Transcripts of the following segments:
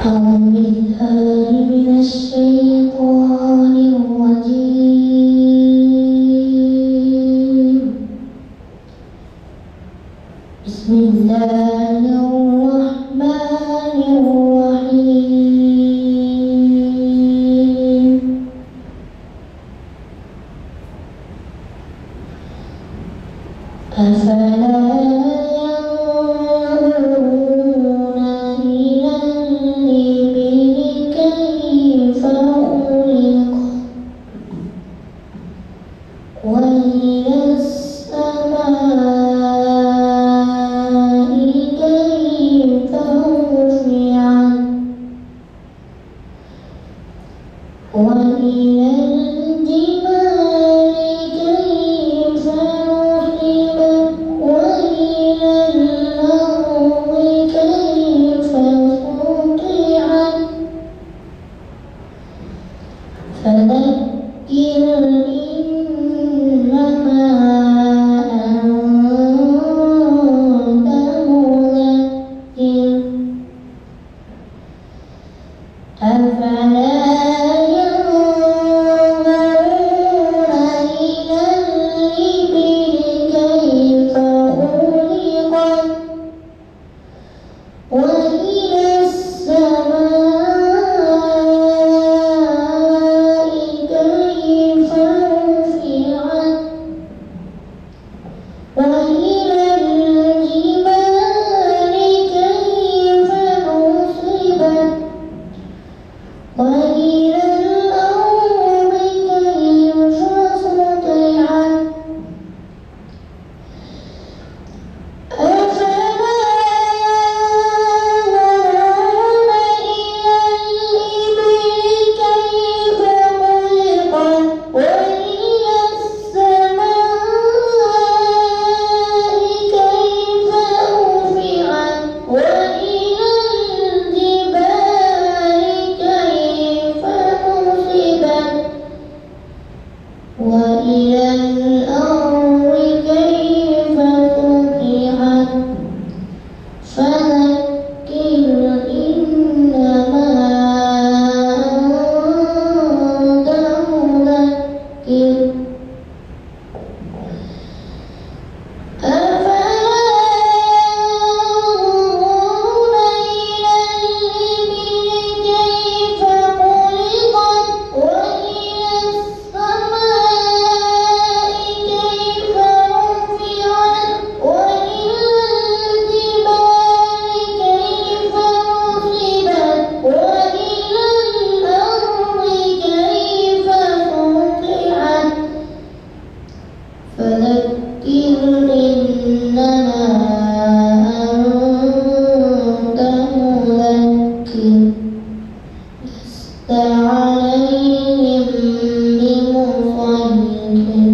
أعوذ بالله من الشيطان الرجيم. بسم الله الرحمن الرحيم. أفلا ينظرون إلى الإبل كيف خلقت وإلى السماء كيف رفعت وإلى الجبال كيف نصبت وإلى الأرض كيف سطحت فذكر إنما أنت مذكر أفلا ينظرون إلى الإبل كيف خلقت وإلى السماء كيف رفعت وإلى الجبال كيف نصبت وإلى الأرض كيف سطحت أفلا ينظرون إلى الإبل كيف خلقت وإلى السماء كيف رفعت وإلى الجبال كيف نصبت وإلى الأرض كيف سطحت فذكر إنما أنت مذكر أفلا ينظرون إلى الإبل كيف خلقت وإلى السماء كيف رفعت وإلى الجبال كيف نصبت وإلى الأرض كيف سطحت فذكر إنما أنت مذكر لست عليهم بمسيطر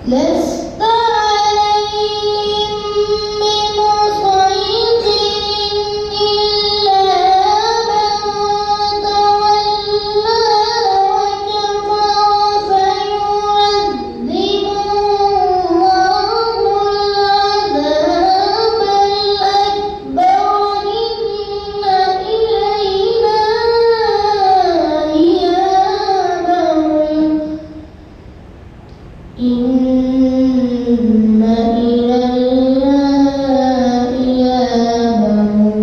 لست عليهم بمسيطر إلا من تولى وكفر فيعذبه الله العذاب الأكبر إن إلينا إيابهم إن إلينا إيابهم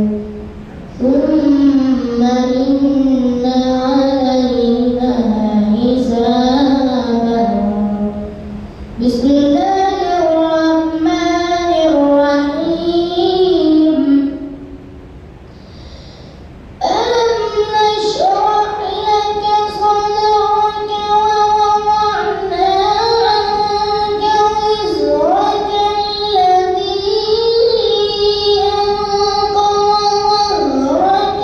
ثم إن علينا حسابهم بسم الله الرحمن الرحيم ألم نشرح لك صدرك ووضعنا عنك وزرك الذي أنقض ظهرك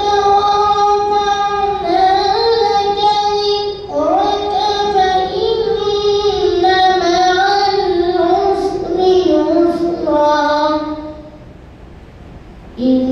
ورفعنا لك ذكرك فإن مع العسر يسرا إن